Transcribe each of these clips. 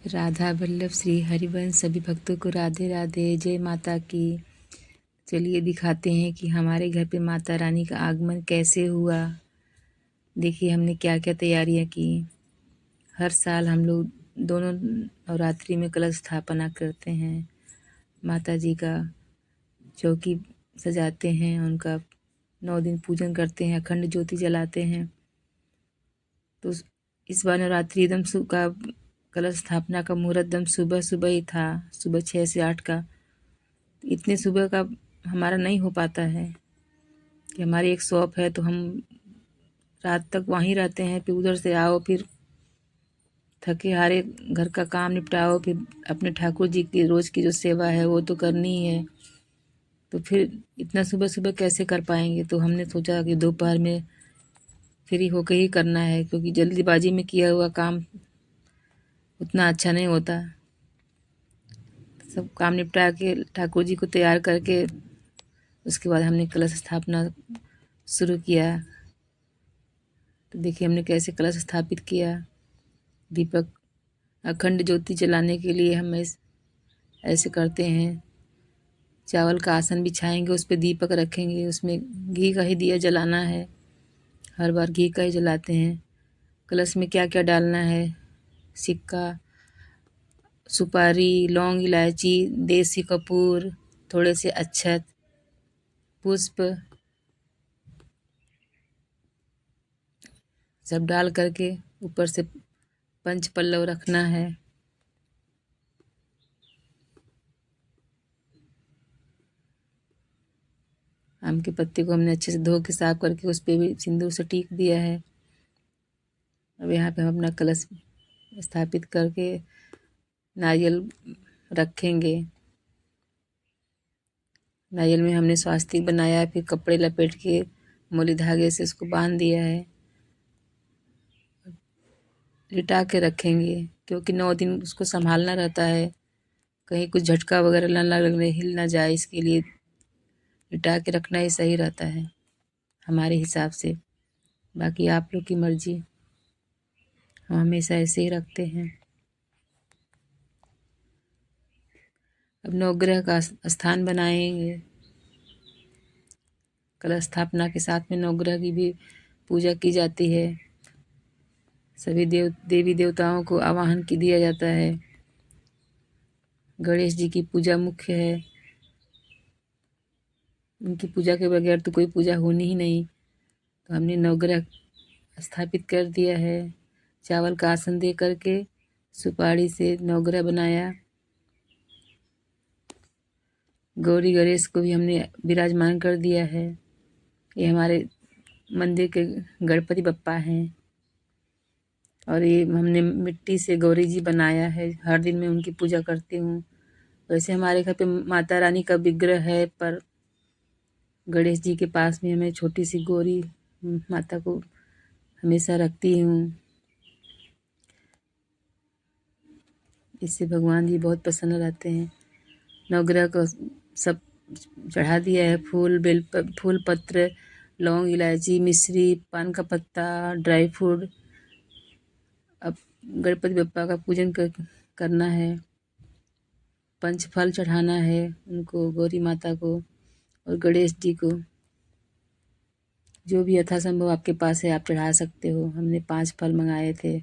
राधा वल्लभ श्री हरिवंश सभी भक्तों को राधे राधे, जय माता की। चलिए दिखाते हैं कि हमारे घर पे माता रानी का आगमन कैसे हुआ। देखिए हमने क्या क्या तैयारियां की। हर साल हम लोग दोनों नवरात्रि में कलश स्थापना करते हैं। माता जी का चौकी सजाते हैं, उनका 9 दिन पूजन करते हैं, अखंड ज्योति जलाते हैं। तो इस बार नवरात्रि एकदम का कलश स्थापना का मुहूर्त एकदम सुबह सुबह ही था, सुबह 6 से 8 का। इतने सुबह का हमारा नहीं हो पाता है कि हमारी एक शॉप है तो हम रात तक वहीं रहते हैं, फिर उधर से आओ, फिर थके हारे घर का काम निपटाओ, फिर अपने ठाकुर जी की रोज़ की जो सेवा है वो तो करनी ही है। तो फिर इतना सुबह सुबह कैसे कर पाएंगे। तो हमने सोचा कि दोपहर में फ्री होकर ही करना है, क्योंकि जल्दीबाजी में किया हुआ काम उतना अच्छा नहीं होता। सब काम निपटा के ठाकुर जी को तैयार करके उसके बाद हमने कलश स्थापना शुरू किया। तो देखिए हमने कैसे कलश स्थापित किया। दीपक अखंड ज्योति जलाने के लिए हम ऐसे करते हैं। चावल का आसन बिछाएंगे, उस पर दीपक रखेंगे, उसमें घी का ही दिया जलाना है। हर बार घी का ही जलाते हैं। कलश में क्या क्या डालना है, सिक्का, सुपारी, लौंग, इलायची, देसी कपूर, थोड़े से अक्षत, पुष्प, सब डाल करके ऊपर से पंच पल्लव रखना है। आम के पत्ते को हमने अच्छे से धो के साफ करके उस पर भी सिंदूर से टीक दिया है। अब यहाँ पे हम अपना कलश स्थापित करके नारियल रखेंगे। नारियल में हमने स्वास्तिक बनाया, फिर कपड़े लपेट के मोली धागे से उसको बांध दिया है। लिटा के रखेंगे, क्योंकि 9 दिन उसको संभालना रहता है, कहीं कुछ झटका वगैरह ना लगने, हिल ना जाए, इसके लिए लिटा के रखना ही सही रहता है हमारे हिसाब से। बाकी आप लोग की मर्जी, हम हमेशा ऐसे ही रखते हैं। अब नवग्रह का स्थान बनाएंगे। कलश स्थापना के साथ में नवग्रह की भी पूजा की जाती है। सभी देवी देवताओं को आवाहन की दिया जाता है। गणेश जी की पूजा मुख्य है, उनकी पूजा के बगैर तो कोई पूजा होनी ही नहीं। तो हमने नवग्रह स्थापित कर दिया है। चावल का आसन दे करके सुपारी से नवग्रह बनाया। गौरी गणेश को भी हमने विराजमान कर दिया है। ये हमारे मंदिर के गणपति बप्पा हैं, और ये हमने मिट्टी से गौरी जी बनाया है। हर दिन मैं उनकी पूजा करती हूँ। वैसे हमारे घर पे माता रानी का विग्रह है, पर गणेश जी के पास में मैं छोटी सी गौरी माता को हमेशा रखती हूँ। इससे भगवान जी बहुत प्रसन्न रहते हैं। नवग्रह को सब चढ़ा दिया है, फूल पत्र, लौंग, इलायची, मिश्री, पान का पत्ता, ड्राई फ्रूट। अब गणपति बप्पा का पूजन करना है, पंचफल चढ़ाना है उनको, गौरी माता को और गणेश जी को। जो भी यथासंभव आपके पास है आप चढ़ा सकते हो। हमने 5 फल मंगाए थे,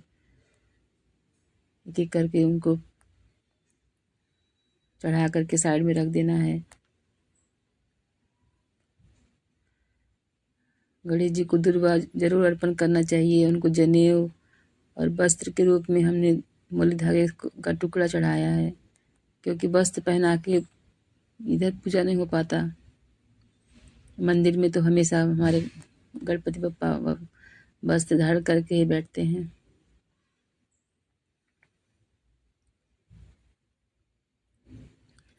एक एक करके उनको चढ़ा करके साइड में रख देना है। गणेश जी को दुर्वा जरूर अर्पण करना चाहिए। उनको जनेऊ और वस्त्र के रूप में हमने मूली धागे का टुकड़ा चढ़ाया है, क्योंकि वस्त्र पहना के इधर पूजा नहीं हो पाता। मंदिर में तो हमेशा हमारे गणपति बप्पा वस्त्र धारण करके ही बैठते हैं।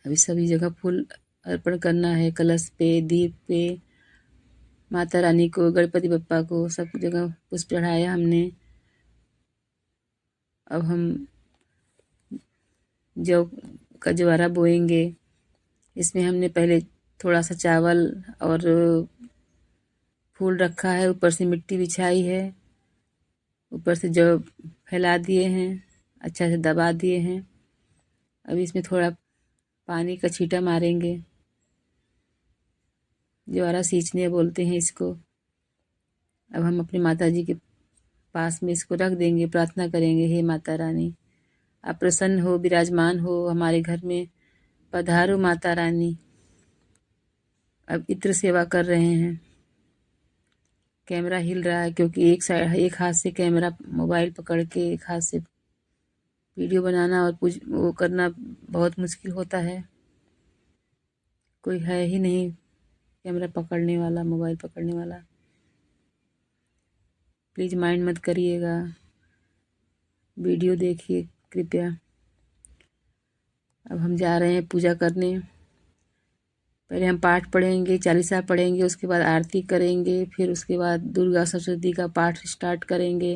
अभी सभी जगह फूल अर्पण करना है, कलश पे, दीप पे, माता रानी को, गणपति बप्पा को, सब जगह पुष्प चढ़ाया हमने। अब हम जौ का ज्वारा बोएंगे। इसमें हमने पहले थोड़ा सा चावल और फूल रखा है, ऊपर से मिट्टी बिछाई है, ऊपर से जौ फैला दिए हैं। अच्छा से दबा दिए हैं। अब इसमें थोड़ा पानी का छींटा मारेंगे, ज्वारा सींचने बोलते हैं इसको। अब हम अपनी माता जी के पास में इसको रख देंगे, प्रार्थना करेंगे, हे माता रानी आप प्रसन्न हो, विराजमान हो हमारे घर में, पधारो माता रानी। अब इत्र सेवा कर रहे हैं। कैमरा हिल रहा है क्योंकि एक हाथ से कैमरा मोबाइल पकड़ के एक हाथ से वीडियो बनाना और वो करना बहुत मुश्किल होता है। कोई है ही नहीं कैमरा पकड़ने वाला, मोबाइल पकड़ने वाला। प्लीज़ माइंड मत करिएगा, वीडियो देखिए कृपया। अब हम जा रहे हैं पूजा करने। पहले हम पाठ पढ़ेंगे, चालीसा पढ़ेंगे, उसके बाद आरती करेंगे, फिर उसके बाद दुर्गा सप्तशती का पाठ स्टार्ट करेंगे।